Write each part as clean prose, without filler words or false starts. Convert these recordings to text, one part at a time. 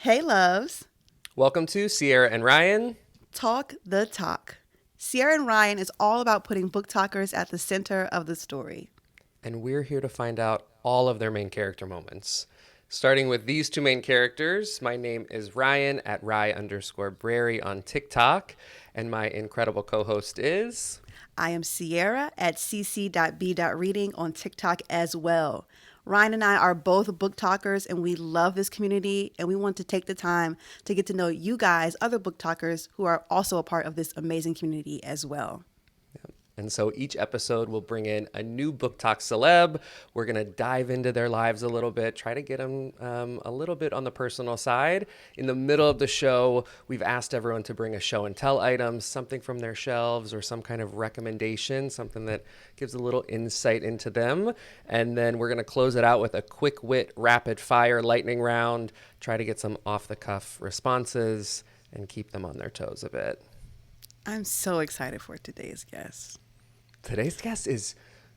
Hey, loves. Welcome to Sierra and Ryan. Talk the talk. Sierra and Ryan is all about putting book talkers at the center of the story. And we're here to find out all of their main character moments. Starting with these two main characters, my name is Ryan at Rye_Brary on TikTok, and my incredible co-host is... I am Sierra at cc.b.reading on TikTok as well. Ryan and I are both book talkers and we love this community and we want to take the time to get to know you guys, other book talkers who are also a part of this amazing community as well. And so each episode will bring in a new Book Talk celeb. We're going to dive into their lives a little bit, try to get them a little bit on the personal side. In the middle of the show, we've asked everyone to bring a show and tell item, something from their shelves or some kind of recommendation, something that gives a little insight into them. And then we're going to close it out with a quick wit, rapid fire lightning round, try to get some off the cuff responses and keep them on their toes a bit. I'm so excited for today's guest. Today's guest is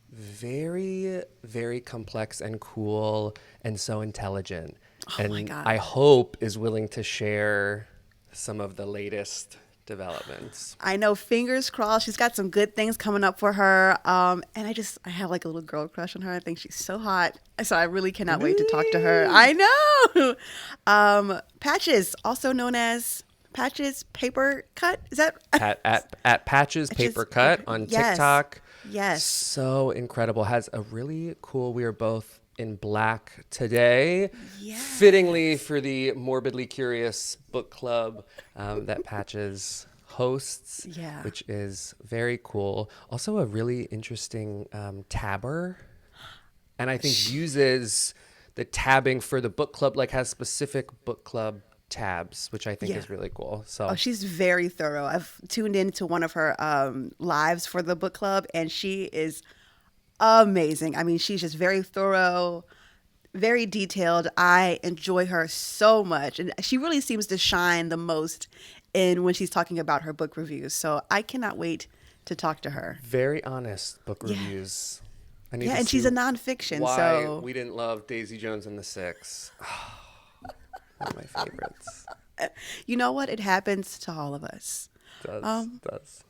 very, very complex and cool and so intelligent. Oh my God. I hope is willing to share some of the latest developments. I know, fingers crossed. She's got some good things coming up for her. And I have like a little girl crush on her. I think she's so hot. So I really cannot wait to talk to her. I know. Patches, also known as Patches Paper Cut. Is that at Patches Paper Cut on TikTok? Yes. So incredible. Has a really cool, we are both in black today. Yes. Fittingly for the Morbidly Curious book club that Patches hosts, which is very cool. Also a really interesting tabber. And I think uses the tabbing for the book club, like has specific book club tabs, which I think is really cool. So she's very thorough. I've tuned into one of her lives for the book club and she is amazing. I mean, she's just very thorough, very detailed. I enjoy her so much and she really seems to shine the most when she's talking about her book reviews. So I cannot wait to talk to her. Very honest book reviews. And she's a nonfiction. Why so we didn't love Daisy Jones and the Six. One of my favorites. You know what? It happens to all of us. Does.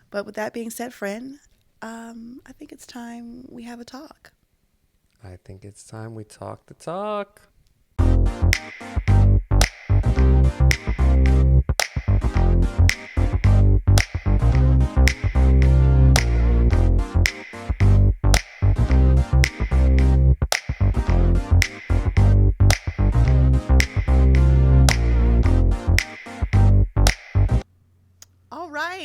But with that being said, friend, I think it's time we have a talk. I think it's time we talk the talk.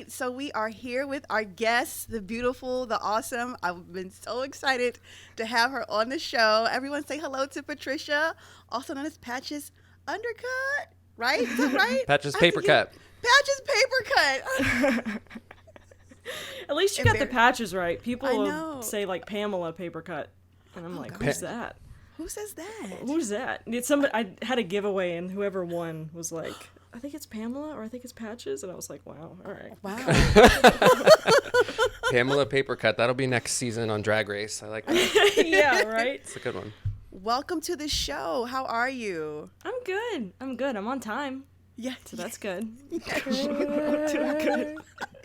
So we are here with our guest, the beautiful, the awesome. I've been so excited to have her on the show. Everyone say hello to Patricia, also known as Patches Undercut, right? Is that right? Patches Paper Cut. Patches Paper Cut. At least you got the patches right. People say like Pamela Paper Cut. And I'm like, who's that? Who says that? Who's that? It's somebody. I had a giveaway and whoever won was like, I think it's Pamela or I think it's Patches. And I was like, wow, all right. Wow. Pamela Paper Cut. That'll be next season on Drag Race. I like that. Yeah, right? It's a good one. Welcome to the show. How are you? I'm good. I'm on time. Yeah. So that's good. Good.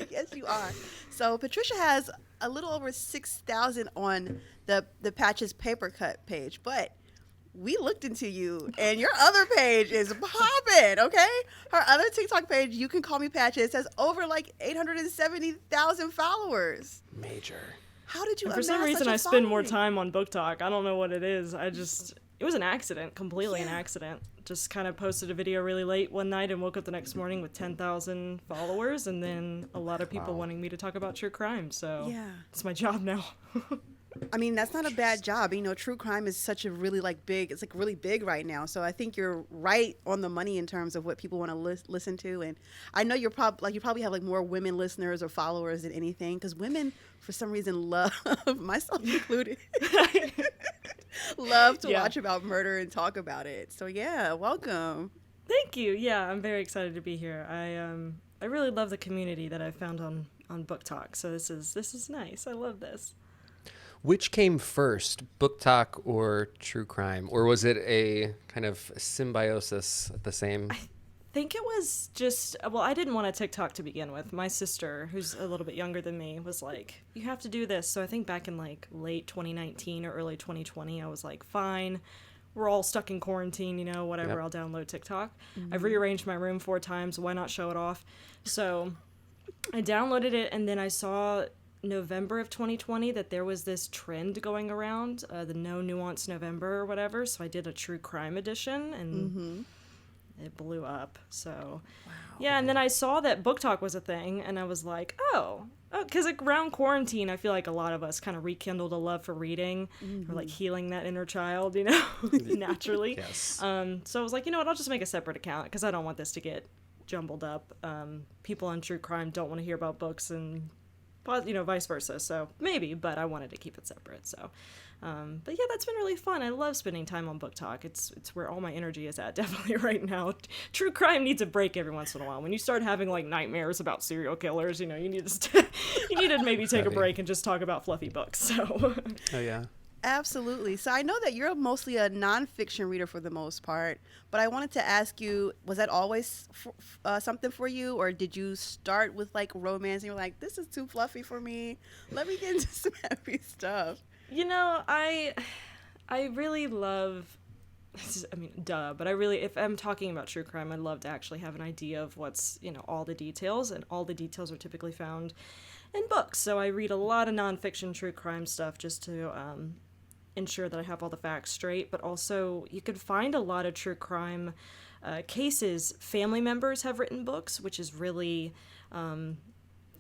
Yes, you are. So Patricia has a little over 6,000 on the Patches Paper Cut page, but we looked into you and your other page is popping, okay? Her other TikTok page, You Can Call Me Patches, has over like 870,000 followers. Major. How did you For some reason I spend more time on Book Talk. I don't know what it is. It was an accident, completely an accident. Just kind of posted a video really late one night and woke up the next morning with 10,000 followers and then a lot of people wanting me to talk about true crime. So it's my job now. I mean, that's not a bad job. You know, true crime is such a really it's really big right now. So I think you're right on the money in terms of what people want to listen to. And I know you probably have like more women listeners or followers than anything because women, for some reason, love, myself included, love to watch about murder and talk about it. So yeah, welcome. Thank you. Yeah, I'm very excited to be here. I really love the community that I found on Book Talk. So this is nice. I love this. Which came first, book talk or true crime? Or was it a kind of symbiosis at the same? I think it was just, well, I didn't want a TikTok to begin with. My sister, who's a little bit younger than me, was like, you have to do this. So I think back in like late 2019 or early 2020, I was like, fine. We're all stuck in quarantine, whatever, Yep. I'll download TikTok. I've rearranged my room 4 times. Why not show it off? So I downloaded it, and then I saw November of 2020 that there was this trend going around, the No Nuance November or whatever. So I did a true crime edition, and it blew up. So, yeah, and then I saw that book talk was a thing, and I was like, oh, because like around quarantine, I feel like a lot of us kind of rekindled a love for reading, or like healing that inner child, naturally. Yes. So I was like, you know what, I'll just make a separate account because I don't want this to get jumbled up. People on true crime don't want to hear about books, and vice versa. So maybe, but I wanted to keep it separate. So, but yeah, that's been really fun. I love spending time on book talk. It's where all my energy is at definitely right now. True crime needs a break every once in a while. When you start having like nightmares about serial killers, you need to you need to maybe take a break and just talk about fluffy books. So. Oh yeah. Absolutely. So I know that you're mostly a nonfiction reader for the most part, but I wanted to ask you, was that always something for you, or did you start with like romance and you're like, this is too fluffy for me, let me get into some heavy stuff? I really love, but I really, if I'm talking about true crime, I'd love to actually have an idea of what's, all the details, and all the details are typically found in books. So I read a lot of nonfiction true crime stuff just to ensure that I have all the facts straight, but also you could find a lot of true crime cases. Family members have written books, which is really,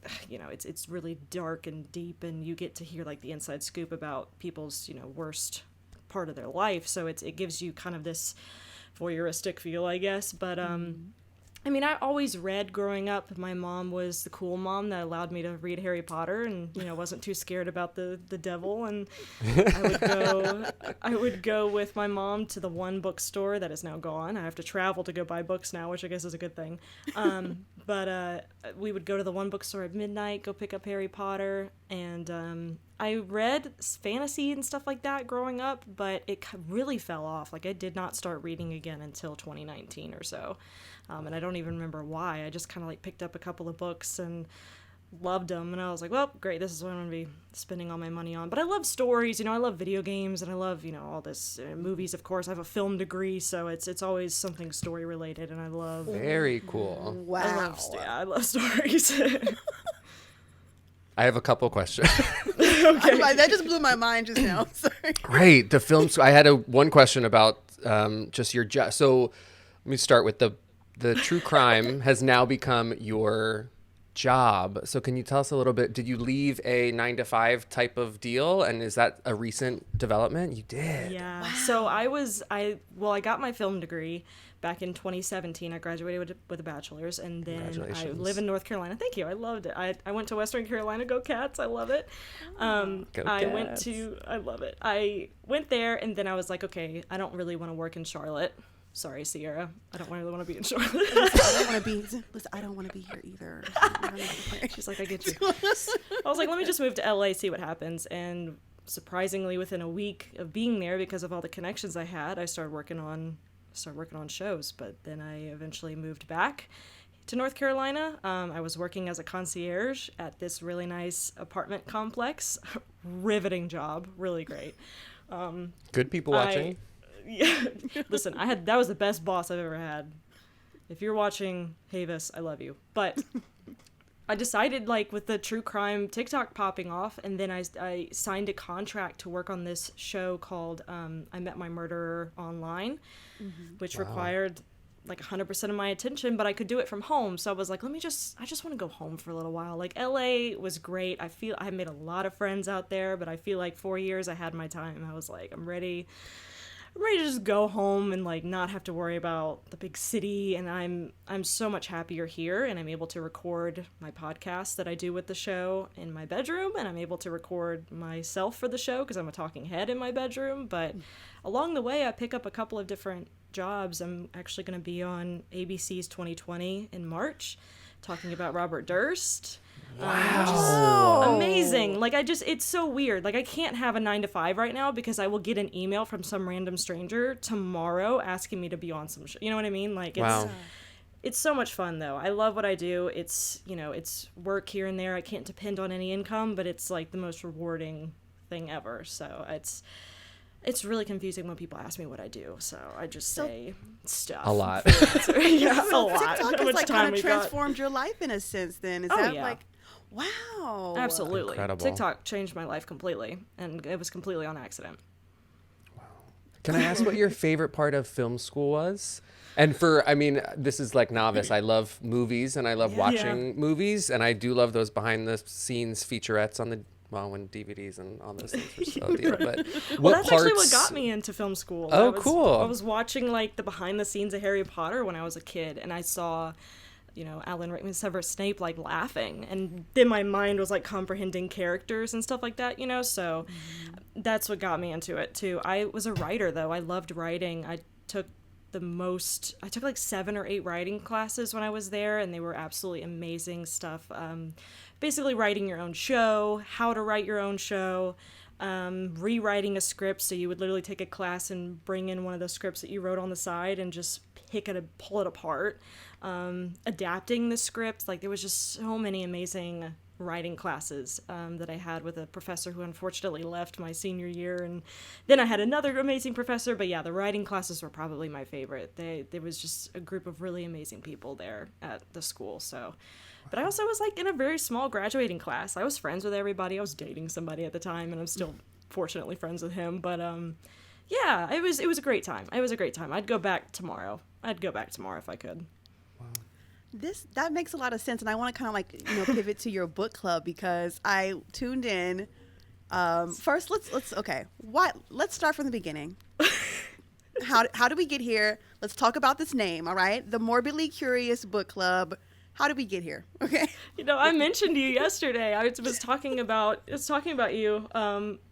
it's really dark and deep, and you get to hear like the inside scoop about people's, worst part of their life. So it gives you kind of this voyeuristic feel, I guess. But I always read growing up. My mom was the cool mom that allowed me to read Harry Potter, and wasn't too scared about the devil. And I would go with my mom to the one bookstore that is now gone. I have to travel to go buy books now, which I guess is a good thing. But we would go to the one bookstore at midnight, go pick up Harry Potter, and I read fantasy and stuff like that growing up, but it really fell off. Like, I did not start reading again until 2019 or so. And I don't even remember why. I just kind of like picked up a couple of books and loved them. And I was like, well, great, this is what I'm going to be spending all my money on. But I love stories, I love video games, and I love, all this movies, of course. I have a film degree, so it's always something story related, and I love... Very cool. Wow. I love stories. I have a couple questions. Okay. That just blew my mind just now. Sorry. Great. The films. I had one question about just your job. So let me start with the true crime has now become your job. So can you tell us a little bit? Did you leave a 9-to-5 type of deal, and is that a recent development? You did. Yeah. Wow. So I got my film degree back in 2017. I graduated with a bachelor's, and then I live in North Carolina. Thank you. I loved it. I went to Western Carolina. Go Cats. I love it. Go Cats. I love it. I went there, and then I was like, okay, I don't really want to work in Charlotte. Sorry, Sierra. I don't really want to be in Charlotte. I don't want to be here either. She's like, I get you. I was like, let me just move to LA, see what happens. And surprisingly, within a week of being there, because of all the connections I had, I started working on shows. But then I eventually moved back to North Carolina. I was working as a concierge at this really nice apartment complex. Riveting job, really great. Good people watching. Yeah, listen, that was the best boss I've ever had. If you're watching, Havis, I love you. But I decided, like, with the true crime TikTok popping off, and then I signed a contract to work on this show called I Met My Murderer Online, which required like 100% of my attention, but I could do it from home. So I was like, I just want to go home for a little while. Like, LA was great. I made a lot of friends out there, but I feel like 4 years I had my time. I was like, I'm ready to just go home and like not have to worry about the big city. And I'm so much happier here, and I'm able to record my podcast that I do with the show in my bedroom, and I'm able to record myself for the show because I'm a talking head in my bedroom. But along the way, I pick up a couple of different jobs. I'm actually going to be on ABC's 2020 in March talking about Robert Durst. Wow. Amazing. Like, it's so weird. Like, I can't have a 9 to 5 right now because I will get an email from some random stranger tomorrow asking me to be on some show. You know what I mean? Like, Wow. it's so much fun though. I love what I do. It's, it's work here and there. I can't depend on any income, but it's like the most rewarding thing ever. So it's really confusing when people ask me what I do. So I just say stuff. A lot. Yeah, a So lot. TikTok How has much like time kind of we got. transformed your life in a sense. Then is Oh, that yeah. like, wow, Absolutely. Incredible. TikTok changed my life completely, and it was completely on accident. Can I ask what your favorite part of film school was? And this is like novice. I love movies and I love watching movies, and I do love those behind the scenes featurettes on when DVDs and all those things were so deal. But Well, that's actually what got me into film school. Oh, cool. I was watching like the behind the scenes of Harry Potter when I was a kid, and I saw, Alan Rickman, Severus Snape, like laughing, and then my mind was like comprehending characters and stuff like that, So that's what got me into it too. I was a writer though. I loved writing. I took like 7 or 8 writing classes when I was there, and they were absolutely amazing stuff. Basically writing your own show, how to write your own show, rewriting a script. So you would literally take a class and bring in one of the scripts that you wrote on the side and just pull it apart. Adapting the script. Like, there was just so many amazing writing classes that I had with a professor who unfortunately left my senior year, and then I had another amazing professor. But yeah, the writing classes were probably my favorite. There was just a group of really amazing people there at the school. So, but I also was like in a very small graduating class. I was friends with everybody. I was dating somebody at the time, and I'm still fortunately friends with him. But yeah, it was a great time. It was a great time. I'd go back tomorrow if I could. that makes a lot of sense, and I want to kind of like pivot to your book club because I tuned in. First, let's start from the beginning. How did we get here? Let's talk about this name. All right, the Morbidly Curious Book Club. How did we get here? Okay. I mentioned you yesterday. I was talking about you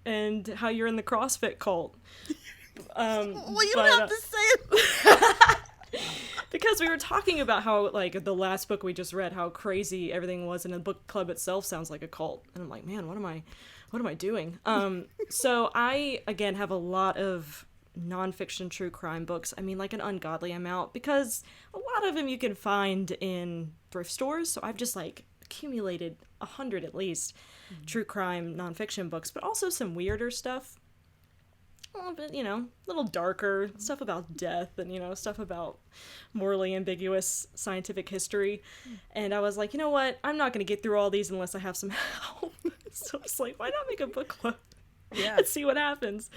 and how you're in the CrossFit cult. Well, you don't have to say it. Because we were talking about how, like, the last book we just read, how crazy everything was, and the book club itself sounds like a cult. And I'm like, man, what am I doing? So I, again, have a lot of nonfiction true crime books. I mean, like an ungodly amount, because a lot of them you can find in thrift stores. So I've just, like, accumulated 100 at least true crime nonfiction books, but also some weirder stuff. A little bit, a little darker stuff about death and, stuff about morally ambiguous scientific history. And I was like, you know what? I'm not going to get through all these unless I have some help. So it's like, why not make a book club? Yeah. And see what happens.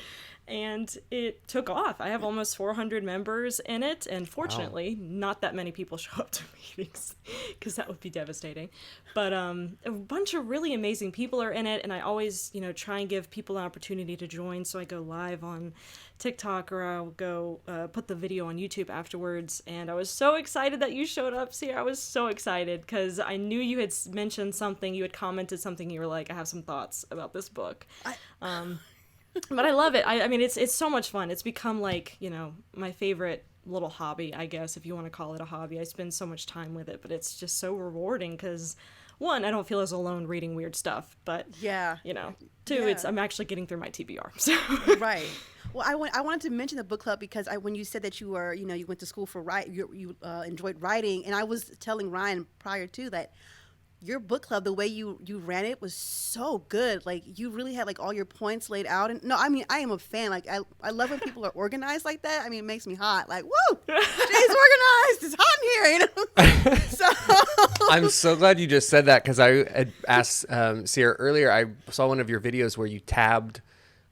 And it took off. I have almost 400 members in it, and fortunately, not that many people show up to meetings, because that would be devastating. But a bunch of really amazing people are in it, and I always, try and give people an opportunity to join. So I go live on TikTok, or I'll go put the video on YouTube afterwards. And I was so excited that you showed up, Sierra. I was so excited because I knew you had mentioned something, you had commented something, you were like, I have some thoughts about this book. But I love it. I mean, it's so much fun. It's become like, my favorite little hobby, I guess, if you want to call it a hobby. I spend so much time with it, but it's just so rewarding because, one, I don't feel as alone reading weird stuff, but, two, I'm actually getting through my TBR. So. Right. Well, I wanted to mention the book club because when you said that you were, you went to school for you enjoyed writing, and I was telling Ryan prior to that, your book club, the way you ran it was so good. Like, you really had like all your points laid out. And no, I mean, I am a fan. Like, I love when people are organized like that. I mean, it makes me hot. Like, woo, she's organized. It's hot in here, So I'm so glad you just said that, because I had asked Sierra earlier. I saw one of your videos where you tabbed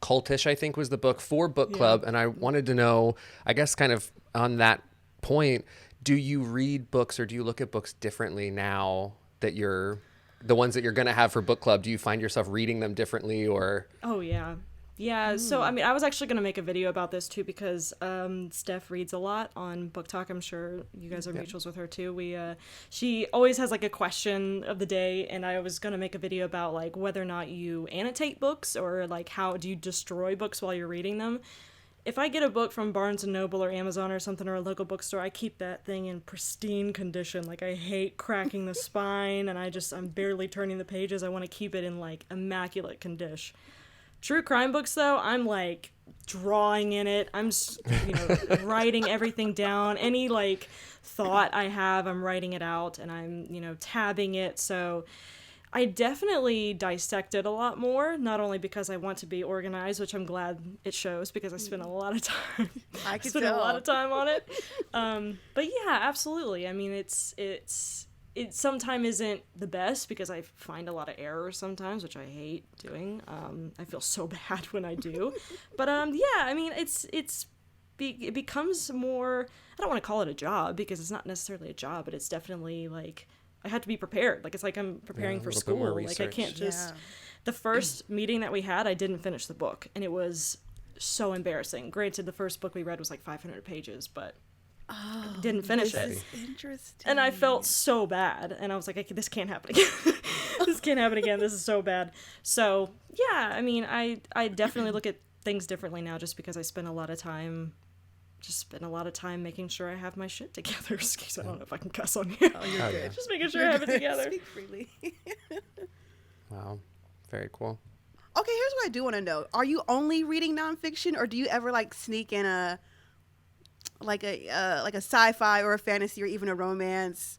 Cultish, I think was the book, for book club. And I wanted to know, I guess kind of on that point, do you read books or do you look at books differently now that you're the ones that you're going to have for book club? Do you find yourself reading them differently, or? Oh, yeah. Yeah. So, I mean, I was actually going to make a video about this too, because Steph reads a lot on Book Talk. I'm sure you guys are mutuals with her too. She always has like a question of the day, and I was going to make a video about like whether or not you annotate books, or like how do you destroy books while you're reading them. if I get a book from Barnes & Noble or Amazon or something, or a local bookstore, I keep that thing in pristine condition. Like, I hate cracking the spine, and I'm barely turning the pages. I want to keep it in, like, immaculate condition. True crime books, though, I'm, like, drawing in it. I'm, writing everything down. Any, like, thought I have, I'm writing it out, and I'm, tabbing it. So I definitely dissect it a lot more, not only because I want to be organized, which I'm glad it shows because I spent a lot of time. I could spent tell. a lot of time on it. But yeah, absolutely. I mean, it sometimes isn't the best because I find a lot of errors sometimes, which I hate doing. I feel so bad when I do. But yeah, I mean, it becomes more. I don't want to call it a job because it's not necessarily a job, but it's definitely like. I had to be prepared. Like, it's like I'm preparing for school. Like, I can't just... Yeah. The first meeting that we had, I didn't finish the book, and it was so embarrassing. Granted, the first book we read was like 500 pages, but I didn't finish it. This is interesting. And I felt so bad, and I was like, this can't happen again. This can't happen again. This is so bad. So, yeah, I mean, I definitely look at things differently now just because I spend a lot of time making sure I have my shit together. Excuse me, I don't know if I can cuss on here. Oh, you're good. Just making sure I have it together. Speak freely. Wow. Very cool. Okay, here's what I do want to know. Are you only reading nonfiction, or do you ever like sneak in a sci-fi or a fantasy or even a romance?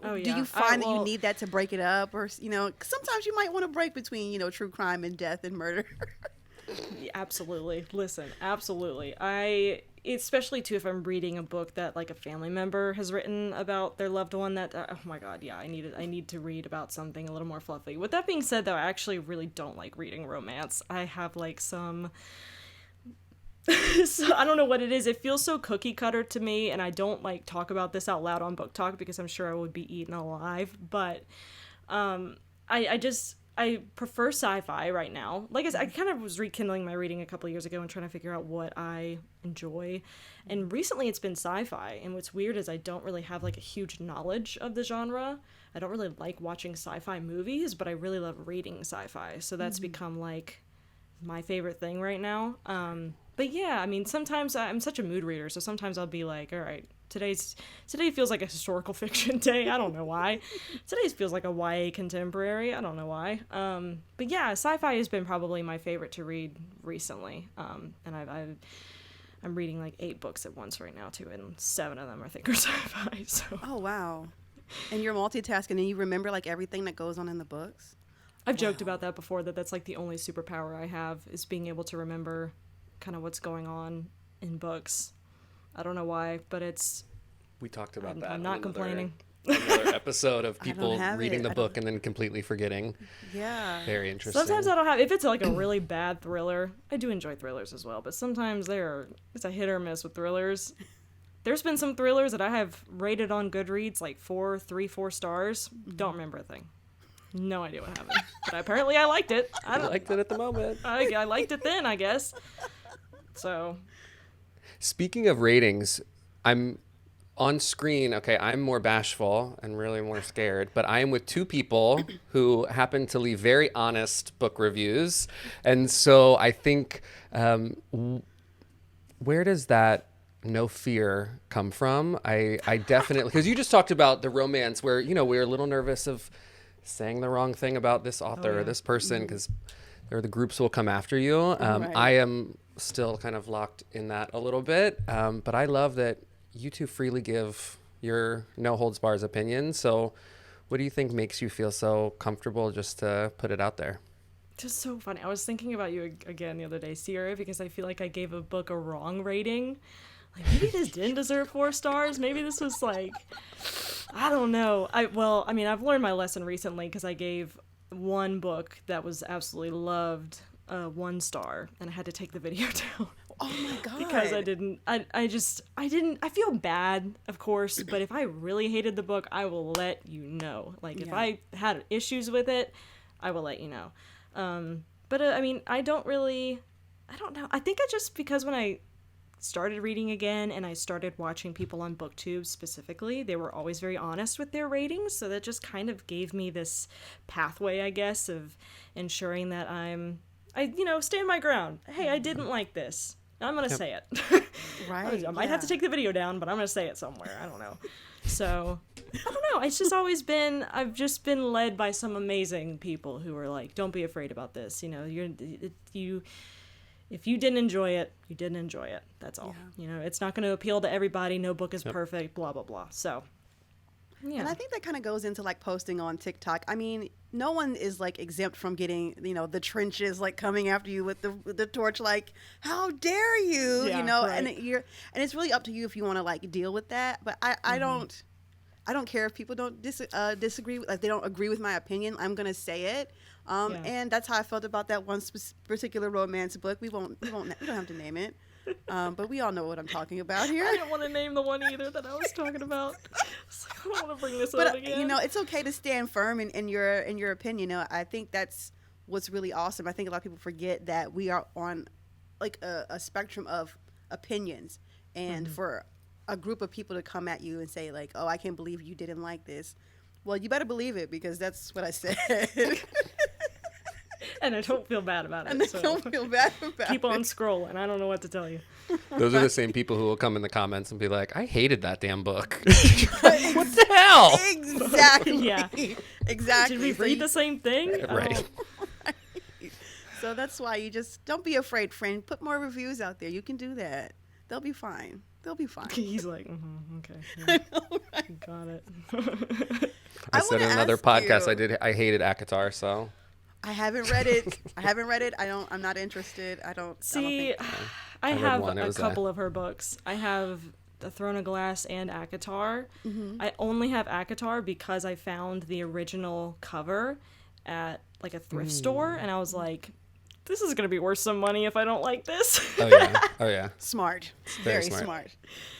Oh, do yeah. you find that you need that to break it up, or sometimes you might want to break between true crime and death and murder? Yeah, absolutely. Listen, absolutely. Especially too if I'm reading a book that like a family member has written about their loved one, that oh my god, yeah, I need to read about something a little more fluffy. With that being said, though, I actually really don't like reading romance. I have like some so I don't know what it is. It feels so cookie cutter to me, and I don't like talk about this out loud on Book Talk because I'm sure I would be eaten alive, but I prefer sci-fi right now. Like I said, I kind of was rekindling my reading a couple of years ago and trying to figure out what I enjoy. And recently it's been sci-fi. And what's weird is I don't really have like a huge knowledge of the genre. I don't really like watching sci-fi movies, but I really love reading sci-fi. So that's become like my favorite thing right now. But yeah, I mean, sometimes I'm such a mood reader. So sometimes I'll be like, all right, today feels like a historical fiction day. I don't know why. Today feels like a YA contemporary. I don't know why. But yeah, sci-fi has been probably my favorite to read recently. And I'm reading like 8 books at once right now too, and 7 of them I think are sci-fi. So. Oh wow! And you're multitasking, and you remember like everything that goes on in the books. I've joked about that before. That's like the only superpower I have is being able to remember kind of what's going on in books. I don't know why, but we talked about that. I'm not complaining. Another episode of people reading the book and then completely forgetting. Yeah. Very interesting. Sometimes I don't have, if it's like a really bad thriller, I do enjoy thrillers as well, but sometimes it's a hit or miss with thrillers. There's been some thrillers that I have rated on Goodreads like 4 stars. Don't remember a thing. No idea what happened. But apparently I liked it. I liked it at the moment. I liked it then, I guess. So... Speaking of ratings, I'm on screen. Okay, I'm more bashful and really more scared, but I am with 2 people who happen to leave very honest book reviews. And so I think, where does that no fear come from? I definitely, because you just talked about the romance where, we're a little nervous of saying the wrong thing about this author or this person because the groups will come after you. Right. I am still kind of locked in that a little bit. But I love that you 2 freely give your no holds bars opinion. So what do you think makes you feel so comfortable just to put it out there? Just so funny. I was thinking about you again the other day, Sierra, because I feel like I gave a book a wrong rating. Like, maybe this didn't deserve 4 stars. Maybe this was like, I don't know. I've learned my lesson recently because I gave one book that was absolutely loved 1 star, and I had to take the video down. Oh my god! Because I feel bad, of course, but if I really hated the book, I will let you know. Like, if I had issues with it, I will let you know. But I don't know. I think because when I started reading again and I started watching people on BookTube specifically, they were always very honest with their ratings, so that just kind of gave me this pathway, I guess, of ensuring that I stand my ground. Hey, I didn't like this. I'm going to say it. Right. I might have to take the video down, but I'm going to say it somewhere. I don't know. So, I don't know. It's just always been, I've just been led by some amazing people who are like, don't be afraid about this. You know, if you didn't enjoy it, you didn't enjoy it. That's all. Yeah. You know, it's not going to appeal to everybody. No book is perfect, blah, blah, blah. So, yeah. And I think that kind of goes into like posting on TikTok. I mean, no one is like exempt from getting, the trenches like coming after you with the torch, like, how dare you, Yeah, right. and it's really up to you if you want to like deal with that. But I don't care if people don't disagree with, like, they don't agree with my opinion. I'm gonna say it. And that's how I felt about that one particular romance book. We don't have to name it. But we all know what I'm talking about here. I don't want to name the one either that I was talking about. It's like, I don't want to bring this But up again. it's okay to stand firm in your opinion. I think that's what's really awesome. I think a lot of people forget that we are on like a spectrum of opinions, and for a group of people to come at you and say like, "Oh, I can't believe you didn't like this." Well, you better believe it, because that's what I said. And I don't feel bad about it. And I so don't feel bad about keep on it. scrolling. I don't know what to tell you. Those are the same people who will come in the comments and be like, I hated that damn book. What the hell? Exactly. Yeah. Exactly. Did we So read you- the same thing? Right. So that's why you just don't be afraid, friend. Put more reviews out there. You can do that. They'll be fine. They'll be fine. He's like, okay. Yeah, I know, right? got it. I I said in wanna another ask podcast you- I hated ACOTAR, so I haven't read it. I'm not interested. I don't See, think so. I read have one. It a was couple of her books. I have The Throne of Glass and ACOTAR. I only have ACOTAR because I found the original cover at like a thrift store, and I was like, this is gonna be worth some money if I don't like this. oh yeah. Smart. Very Very smart. smart.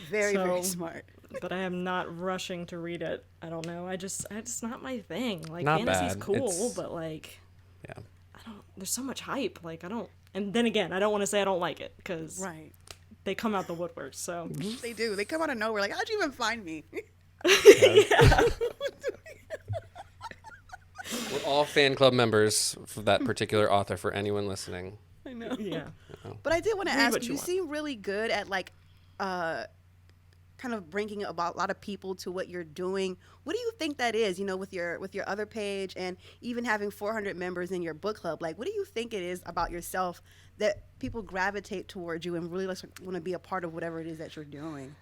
Very, So- very smart. But I am not rushing to read it. I don't know. It's not my thing. Like, Not fantasy's bad. cool, It's- but like, Yeah. there's so much hype. Like, I don't. And then again, I don't want to say I don't like it because Right. they come out the woodwork. So They do. They come out of nowhere. Like, how'd you even find me? We're all fan club members for that particular author, for anyone listening. I know. yeah. But I did want to Read ask what you. you You want. seem really good at like, kind of bringing about a lot of people to what you're doing. What do you think that is? With your other page, and even having 400 members in your book club. Like, what do you think it is about yourself that people gravitate towards you and really want to be a part of whatever it is that you're doing?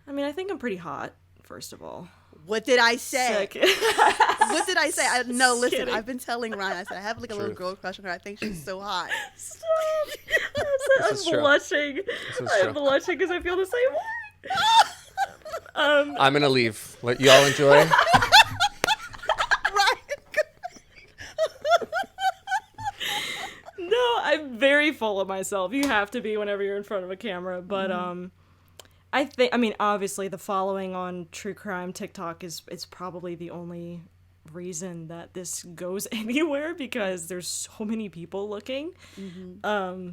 I mean, I think I'm pretty hot. First of all. What did I say? Sick. What did I say? No, listen. kidding. I've been telling Ryan. I said I have like a little Truth. girl crush on her. I think she's so hot. This I'm is true. blushing. is I'm true. blushing because I feel the same way. I'm gonna leave. Let you all enjoy. Ryan. No, I'm very full of myself. You have to be whenever you're in front of a camera. But I mean, obviously, the following on true crime TikTok is probably the only reason that this goes anywhere, because there's so many people looking. I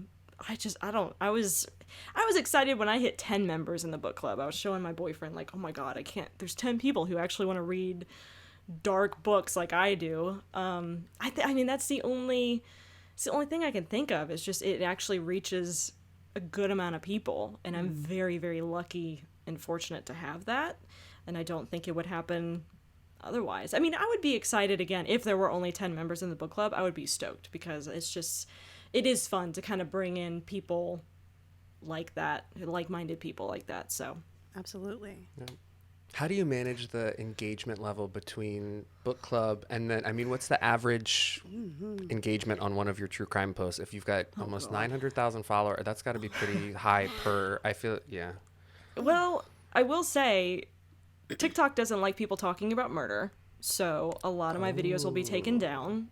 was excited when I hit 10 members in the book club. I was showing my boyfriend, like, oh my god, I can't, there's 10 people who actually want to read dark books like I do. I mean, that's the only thing I can think of, is just it actually reaches a good amount of people, and I'm very, very lucky and fortunate to have that, and I don't think it would happen otherwise. I mean, I would be excited again if there were only 10 members in the book club. I would be stoked, because it is fun to kind of bring in people like that, like-minded people like that. So Absolutely. How do you manage the engagement level between book club and then, I mean, what's the average engagement on one of your true crime posts? If you've got almost 900,000 followers, that's got to be pretty high per, I feel, yeah. Well, I will say, TikTok doesn't like people talking about murder, so a lot of my videos will be taken down,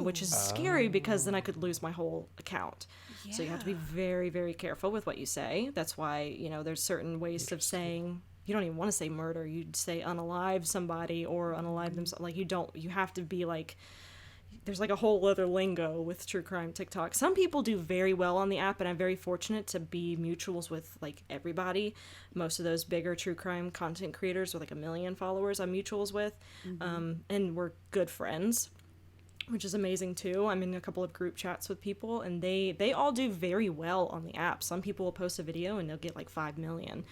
which is scary, because then I could lose my whole account. So you have to be very, very careful with what you say. That's why, there's certain ways of saying, you don't even want to say murder. You'd say unalive somebody or unalive themselves. Like, you have to be like, there's like a whole other lingo with true crime TikTok. Some people do very well on the app, and I'm very fortunate to be mutuals with like everybody. Most of those bigger true crime content creators with like 1 million followers I'm mutuals with, and we're good friends. which is amazing too. I'm in a couple of group chats with people, and they all do very well on the app. Some people will post a video and they'll get like 5 million,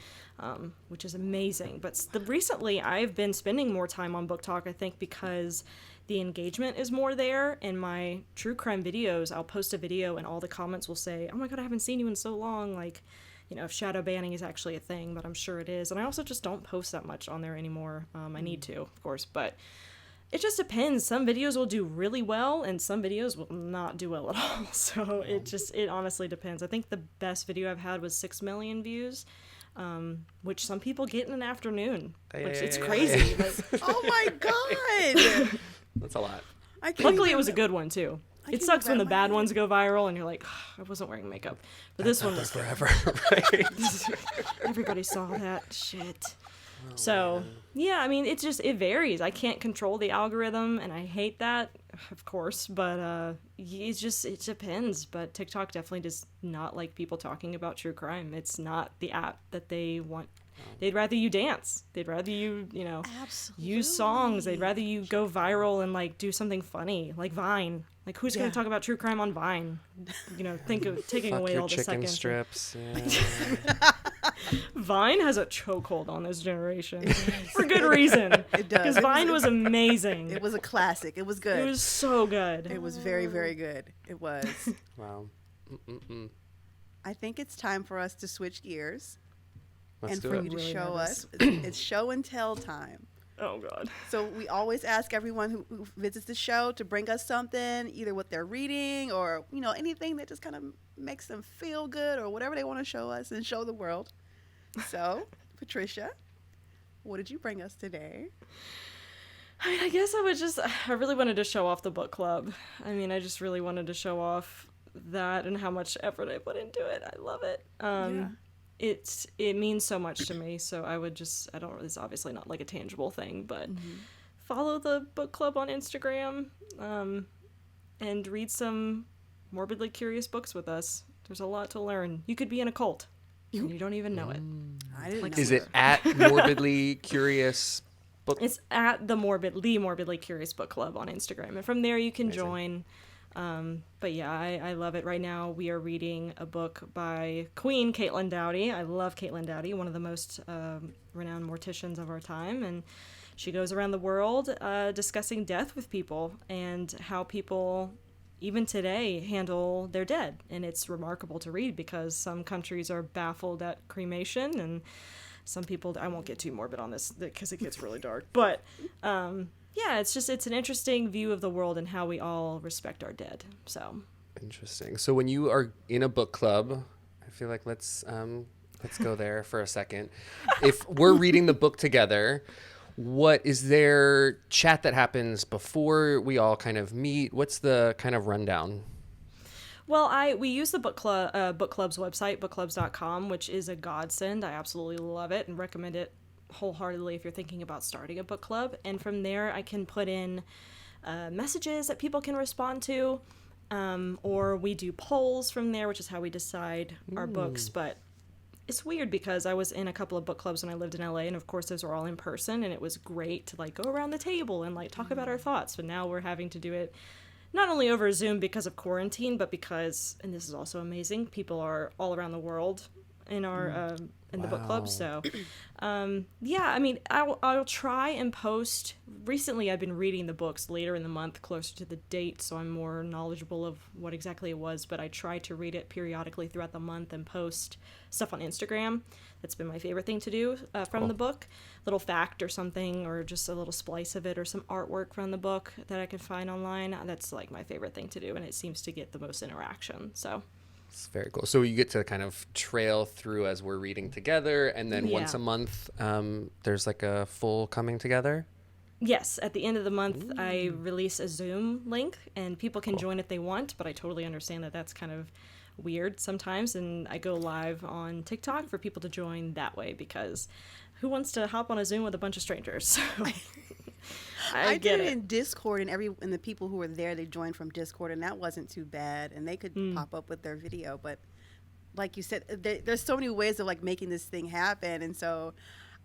which is amazing. But recently I've been spending more time on Book Talk, I think, because the engagement is more there. In my true crime videos, I'll post a video and all the comments will say, "Oh my god, I haven't seen you in so long," like, you know, if shadow banning is actually a thing, but I'm sure it is. And I also just don't post that much on there anymore. I need to, of course, but it just depends. Some videos will do really well and some videos will not do well at all. So it honestly depends. I think the best video I've had was 6 million views, which some people get in an afternoon, which it's crazy. But Oh my God. That's a lot. I can't luckily it even- was a good one too. I It can't sucks even when the wrap my bad head. ones go viral and you're like, I wasn't wearing makeup. But this one was Forever, right? everybody saw that shit. So yeah, I mean, it varies. I can't control the algorithm, and I hate that, of course. But it depends. But TikTok definitely does not like people talking about true crime. It's not the app that they want. They'd rather you dance. They'd rather you Absolutely. use songs. They'd rather you go viral and like do something funny, like Vine. Like, who's gonna Yeah. talk about true crime on Vine? You know, think of taking Fuck away your all the chicken seconds. strips. Yeah. Vine has a chokehold on this generation for good reason. It does. Because Vine was amazing. It was a classic. It was good. It was so good. It was very, very good. It was. Wow. Mm-mm-mm. I think it's time for us to switch gears Let's and do for it. you to Really show nervous. us. It's show and tell time. Oh god. So we always ask everyone who visits the show to bring us something, either what they're reading or, you know, anything that just kind of makes them feel good or whatever they want to show us and show the world. So, Patricia, what did you bring us today? I mean, I guess I really wanted to show off the book club. I mean, I just really wanted to show off that and how much effort I put into it. I love it. It means so much to me, so it's obviously not like a tangible thing, but follow the book club on Instagram, and read some morbidly curious books with us. There's a lot to learn. You could be in a cult, and you don't even know it. I didn't Like, know. Is it at Morbidly Curious Book? It's at the Morbidly Curious Book Club on Instagram, and from there you can join. But yeah, I love it. Right now we are reading a book by Queen Caitlin Doughty. I love Caitlin Doughty, one of the most renowned morticians of our time, and she goes around the world discussing death with people and how people even today handle their dead. And it's remarkable to read because some countries are baffled at cremation, and some people, I won't get too morbid on this because it gets really dark, but yeah, it's an interesting view of the world and how we all respect our dead. So Interesting. So when you are in a book club, I feel like let's go there for a second. If we're reading the book together, what is there chat that happens before we all kind of meet? What's the kind of rundown? well, we use the book club's website, bookclubs.com, which is a godsend. I absolutely love it and recommend it wholeheartedly if you're thinking about starting a book club. And from there I can put in messages that people can respond to, or we do polls from there, which is how we decide our books. But it's weird because I was in a couple of book clubs when I lived in LA, and of course those were all in person, and it was great to like go around the table and like talk about our thoughts. But now we're having to do it not only over Zoom because of quarantine, but because, and this is also amazing, people are all around the world in our in the book club. So yeah, I mean, I'll try and post. Recently I've been reading the books later in the month, closer to the date, so I'm more knowledgeable of what exactly it was, but I try to read it periodically throughout the month and post stuff on Instagram. That's been my favorite thing to do from the book. Little fact or something, or just a little splice of it, or some artwork from the book that I can find online. That's like my favorite thing to do, and it seems to get the most interaction. So It's very cool. So you get to kind of trail through as we're reading together, and then once Yeah. a month, there's like a full coming together. yes, at the end of the month, I release a Zoom link, and people can join if they want, but I totally understand that that's kind of weird sometimes, and I go live on TikTok for people to join that way, because who wants to hop on a Zoom with a bunch of strangers? So I did get it it. in Discord, and the people who were there, they joined from Discord, and that wasn't too bad, and they could pop up with their video. But like you said, there's so many ways of like making this thing happen, and so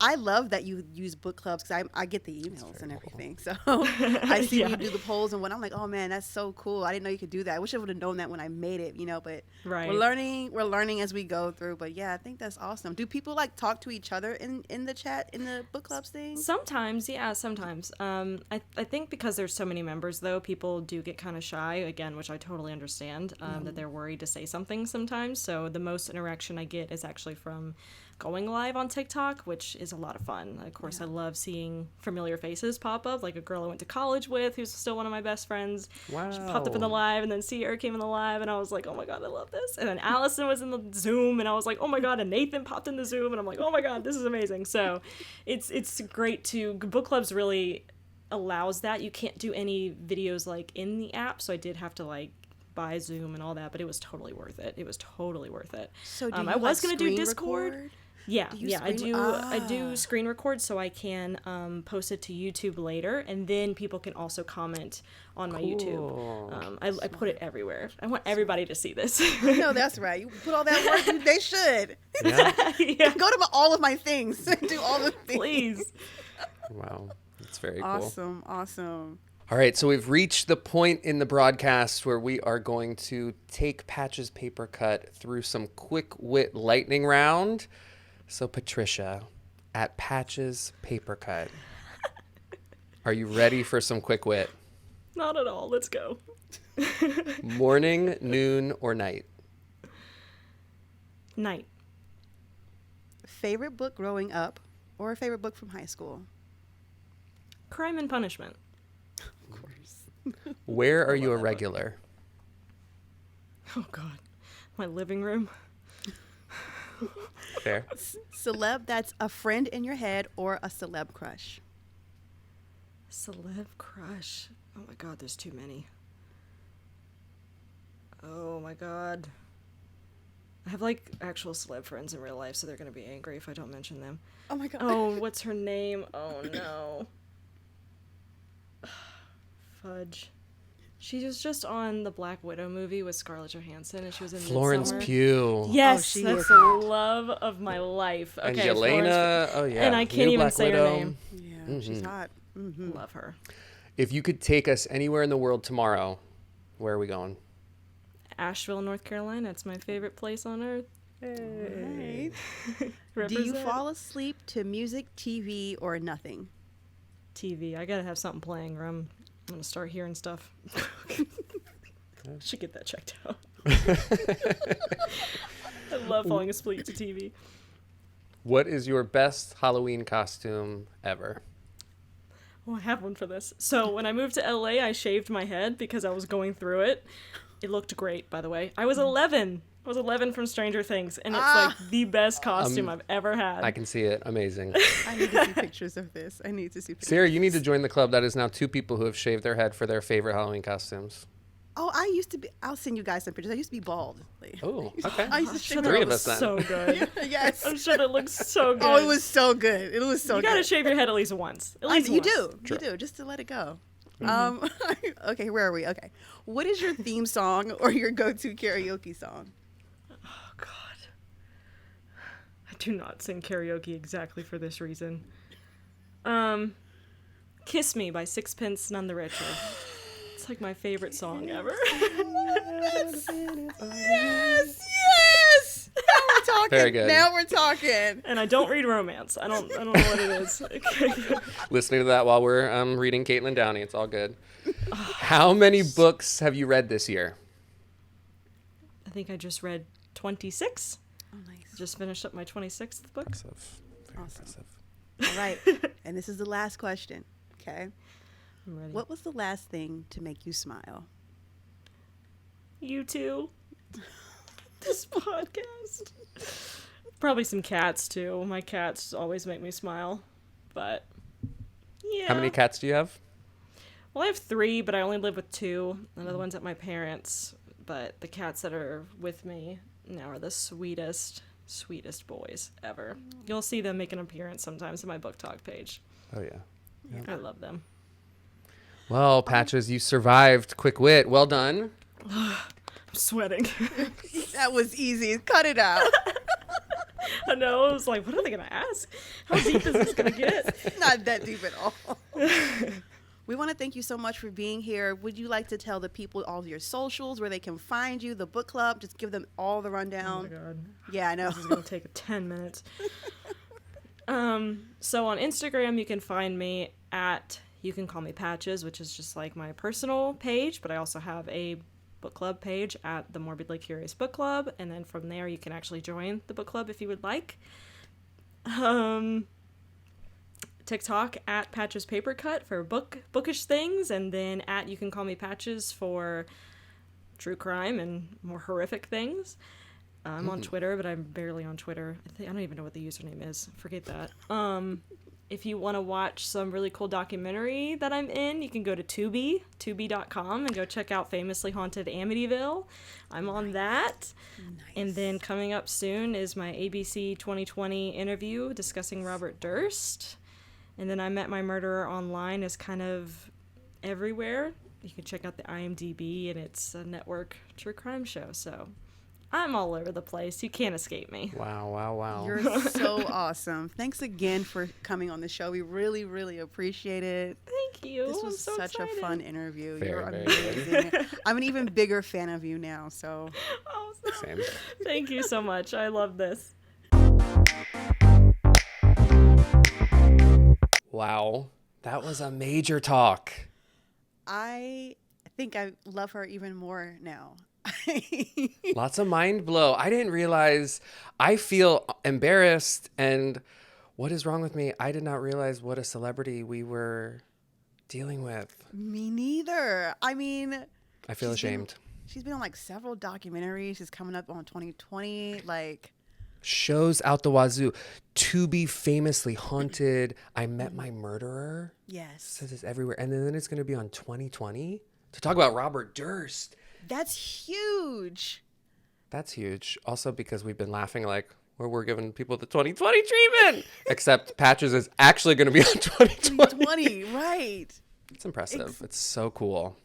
I love that you use book clubs because I get the emails and everything. So I see when you do the polls and what I'm like, oh man, that's so cool. I didn't know you could do that. I wish I would have known that when I made it, but Right. we're learning as we go through. But yeah, I think that's awesome. Do people like talk to each other in the chat in the book clubs thing? Sometimes, yeah, sometimes. I think because there's so many members, though, people do get kind of shy, again, which I totally understand, that they're worried to say something sometimes. So the most interaction I get is actually from going live on TikTok, which is a lot of fun. Of course, I love seeing familiar faces pop up, like a girl I went to college with who's still one of my best friends. Wow. She popped up in the live, and then Sierra came in the live, and I was like, oh my god, I love this. And then Allison was in the Zoom, and I was like, oh my god, and Nathan popped in the Zoom, and I'm like, oh my god, this is amazing. So it's great to, book clubs really allows that. You can't do any videos like in the app, so I did have to like buy Zoom and all that, but it was totally worth it. It was totally worth it. So do you I was like gonna do screen Discord. record? Yeah, Do you yeah, I screen- do. I do screen record so I can post it to YouTube later, and then people can also comment on my YouTube. I put it everywhere. I want everybody to see this. No, that's right. You put all that work. They should Yeah. Yeah, go to all of my things. Do all the things. please. Wow. That's very cool. Awesome. All right, so we've reached the point in the broadcast where we are going to take Patch's paper cut through some quick wit lightning round. So Patricia, at Patch's paper cut, are you ready for some quick wit? Not at all. Let's go. Morning, noon, or night? Night. Favorite book growing up or a favorite book from high school? Crime and Punishment. Of course. Where are you a that book. regular? Oh God, my living room. Fair. Celeb that's a friend in your head or a celeb crush? Celeb crush. Oh my God, there's too many. Oh my God. I have like actual celeb friends in real life, so they're gonna be angry if I don't mention them. Oh my god. Oh, what's her name? Oh no. Fudge. She was just on the Black Widow movie with Scarlett Johansson, and she was in Florence Midsommar. Pugh. Yes, Oh, she that's is the hot. love of my life. And Okay, Florence Yelena. Oh, yeah. And I can't New even Black say her Widow. name. Yeah, she's hot. Pugh. Love her. If you could take us anywhere in the world tomorrow, where are we going? Asheville, North Carolina. It's my favorite place on earth. Right. Do you Represent. fall asleep to music, TV, or nothing? TV. I gotta have something playing, or I'm gonna start hearing stuff. Should get that checked out. I love falling asleep to TV. What is your best Halloween costume ever? Oh, I have one for this. So when I moved to LA, I shaved my head because I was going through it. It looked great, by the way. I was 11. I was 11 from Stranger Things, and it's like the best costume I've ever had. I can see it. Amazing. I need to see pictures of this. I need to see pictures. Sarah, you need to join the club. That is now 2 people who have shaved their head for their favorite Halloween costumes. Oh, I used to be. I'll send you guys some pictures. I used to be bald. Like, Oh, okay. I used to I'm sure shave that Three my of looks us then. so good. Yes. I'm sure that looks so good. Oh, it was so good. It was so You good. gotta shave your head at least once. At least You once. do. True. You do, just to let it go. Okay, where are we? Okay. What is your theme song or your go-to karaoke song? Oh God. I do not sing karaoke exactly for this reason. Kiss Me by Sixpence None the Richer. It's like my favorite song ever. Yes. Yes. Now we're talking. Very good. Now we're talking. And I don't read romance. I don't know what it is. Listening to that while we're reading Caitlin Downey. It's all good. How many books have you read this year? I think I just read 26. Oh, nice. Just finished up my 26th book. Impressive. Very Awesome. impressive. All right. And this is the last question. Okay. I'm ready. What was the last thing to make you smile? You too. This podcast. Probably some cats too. My cats always make me smile. But yeah. How many cats do you have? Well, I have 3, but I only live with 2. Another one's at my parents'. But the cats that are with me now are the sweetest boys ever. You'll see them make an appearance sometimes in my book talk page. Oh, yeah. I love them. Well, Patches, you survived Quick Wit. Well done. I'm sweating. That was easy. Cut it out. I know. I was like, what are they going to ask? How deep is this going to get? Not that deep at all. We want to thank you so much for being here. Would you like to tell the people all of your socials, where they can find you, the book club? Just give them all the rundown. Oh my God. Yeah, I know. This is going to take 10 minutes. So on Instagram, you can find me at You Can Call Me Patches, which is just like my personal page, but I also have a book club page at the Morbidly Curious Book Club, and then from there you can actually join the book club if you would like. TikTok at Patches Paper Cut for bookish things, and then at You Can Call Me Patches for true crime and more horrific things. I'm on Twitter, but I'm barely on Twitter. I don't even know what the username is. Forget that. If you want to watch some really cool documentary that I'm in, you can go to tubi.com, and go check out Famously Haunted Amityville. I'm on that. Nice. And then coming up soon is my ABC 2020 interview discussing Robert Durst. And then I Met My Murderer Online is kind of everywhere. You can check out the IMDb, and it's a network true crime show. So I'm all over the place. You can't escape me. Wow. You're so awesome. Thanks again for coming on the show. We really, really appreciate it. Thank you. This was I'm so such excited. a fun interview. Very, You're very amazing. I'm an even bigger fan of you now. So Oh, Same. thank you so much. I love this. Wow. That was a major talk. I think I love her even more now. Lots of mind blow. I didn't realize. I feel embarrassed. And what is wrong with me? I did not realize what a celebrity we were dealing with. Me neither. I mean, I feel ashamed. She's been on like several documentaries. She's coming up on 2020. Like, Shows out the wazoo. To Be Famously Haunted. I Met My Murderer. yes, Says it's everywhere. And then it's going to be on 2020 to talk about Robert Durst. that's huge. That's huge. Also because we've been laughing like, well, we're giving people the 2020 treatment. Except Patches is actually going to be on 2020. 20, right. It's impressive. It's so cool.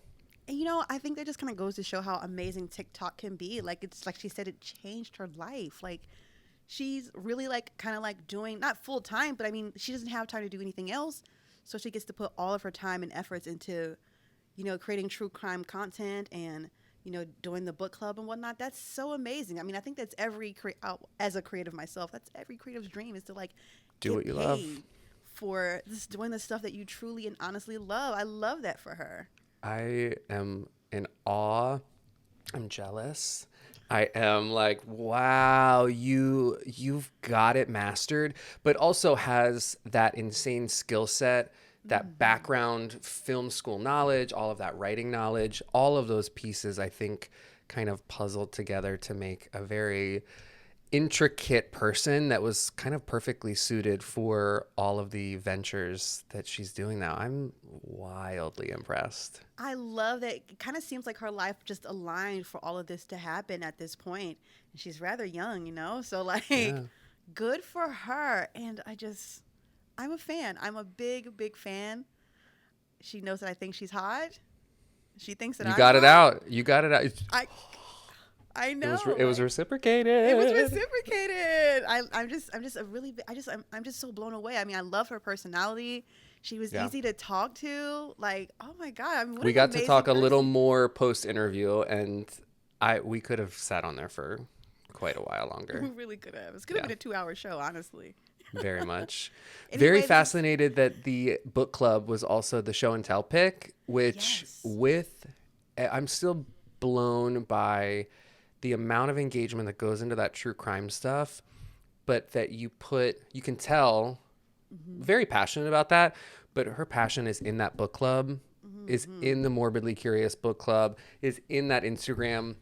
And you know, I think that just kind of goes to show how amazing TikTok can be. Like, it's like she said, it changed her life. Like, she's really like kind of like doing, not full time, but I mean, she doesn't have time to do anything else. So she gets to put all of her time and efforts into, you know, creating true crime content and, you know, doing the book club and whatnot. That's so amazing. I mean, I think that's as a creative myself, that's every creative's dream, is to like Do get what you love. paid for just doing the stuff that you truly and honestly love. I love that for her. I am in awe. I'm jealous. I am like, wow, you've got it mastered, but also has that insane skill set, that background film school knowledge, all of that writing knowledge, all of those pieces I think kind of puzzled together to make a very intricate person that was kind of perfectly suited for all of the ventures that she's doing now. I'm wildly impressed. I love that. It kind of seems like her life just aligned for all of this to happen at this point. And she's rather young, you know? So, like, Yeah. good for her. And I'm a fan. I'm a big, big fan. She knows that I think she's hot. She thinks that You I'm got it hot. out. You got it out. I know. It was like, reciprocated. it was reciprocated. I'm just so blown away. I mean, I love her personality. She was Yeah. easy to talk to. Like, oh my God. I mean, what We an got to amazing talk a little person. more post interview, and we could have sat on there for quite a while We longer. really could have. It's could have Yeah. been a 2-hour show, honestly. Very much. Anyway, Very this- fascinated that the book club was also the show and tell pick, which Yes. I'm still blown by the amount of engagement that goes into that true crime stuff, but that you can tell very passionate about that, but her passion is in that book club, is in the Morbidly Curious book club, is in that Instagram.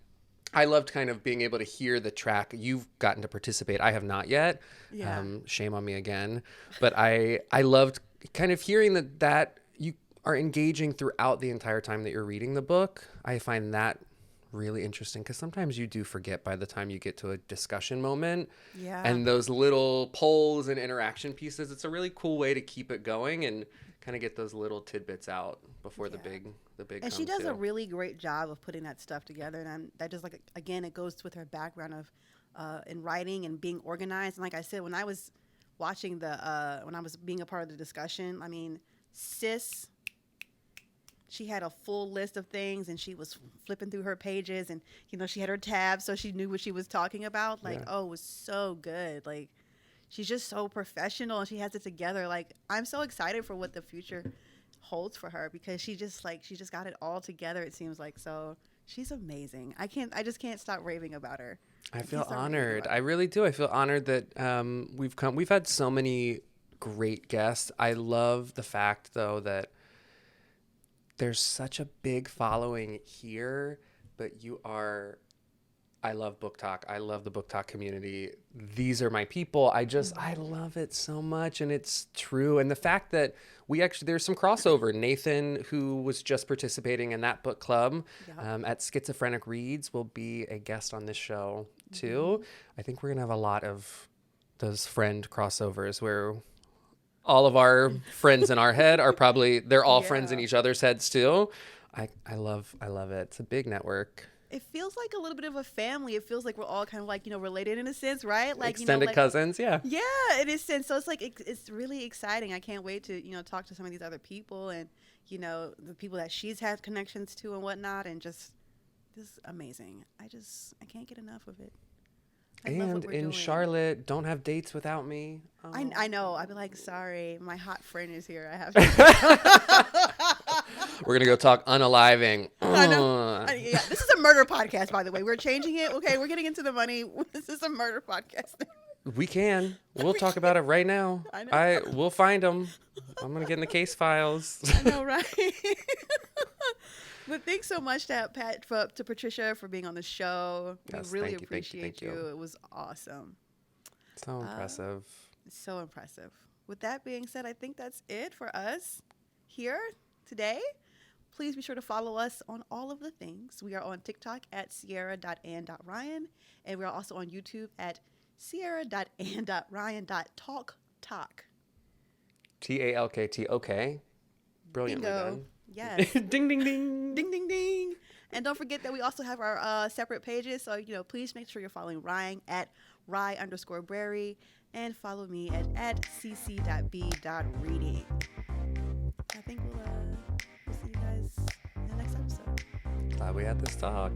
I loved kind of being able to hear the track. You've gotten to participate. I have not yet. Yeah. Shame on me again. But I loved kind of hearing that you are engaging throughout the entire time that you're reading the book. I find that really interesting because sometimes you do forget by the time you get to a discussion moment. Yeah. And those little polls and interaction pieces, it's a really cool way to keep it going and kind of get those little tidbits out before the big And she does too. a really great job of putting that stuff together. And that just, like, again, it goes with her background in writing and being organized. And like I said, when I was watching when I was being a part of the discussion, I mean, sis, she had a full list of things and she was flipping through her pages and, she had her tabs so she knew what she was talking about. Like, Yeah. oh, it was so good. Like, she's just so professional and she has it together. Like, I'm so excited for what the future holds for her because she just got it all together, it seems like. So she's amazing. I just can't stop raving about her. I feel can't stop raving honored. about I her. really do. I feel honored that we've had so many great guests. I love the fact though that there's such a big following here, but I love Book Talk. I love the Book Talk community. These are my people. I love it so much. And it's true. And the fact that there's some crossover. Nathan, who was just participating in that book club at Schizophrenic Reads, will be a guest on this show too. I think we're going to have a lot of those friend crossovers where all of our friends in our head they're all friends in each other's heads too. I love it. It's a big network. It feels like a little bit of a family. It feels like we're all kind of like, related in a sense, right? Like, Extended cousins, yeah. Yeah, in a sense. So it's like, it's really exciting. I can't wait to, talk to some of these other people and, the people that she's had connections to and whatnot. And just, this is amazing. I can't get enough of it. I love what And we're in doing. Charlotte, don't have dates without me. Oh. I know. I'd be like, sorry, my hot friend is here. I have to. We're going to go talk unaliving. I know. Yeah, this is a murder podcast, by the way. We're changing it. Okay, we're getting into the money. This is a murder podcast. We'll talk about it right now. I know. We'll find them. I'm going to get in the case files. I know, right? But thanks so much to Patricia for being on the show. Yes, We really thank you, thank you, appreciate thank you. It was awesome. So impressive. So impressive. With that being said, I think that's it for us here today. Please be sure to follow us on all of the things. We are on TikTok at sierra.and.ryan, and we are also on YouTube at sierra.and.ryan.talktok. TALKTOK. Brilliantly Bingo. done. Yes. Ding, ding, ding. Ding, ding, ding. And don't forget that we also have our separate pages. So, please make sure you're following Ryan at Rye_Brary and follow me at cc.b.reading. I think we'll see you guys in the next episode. Glad we had this talk.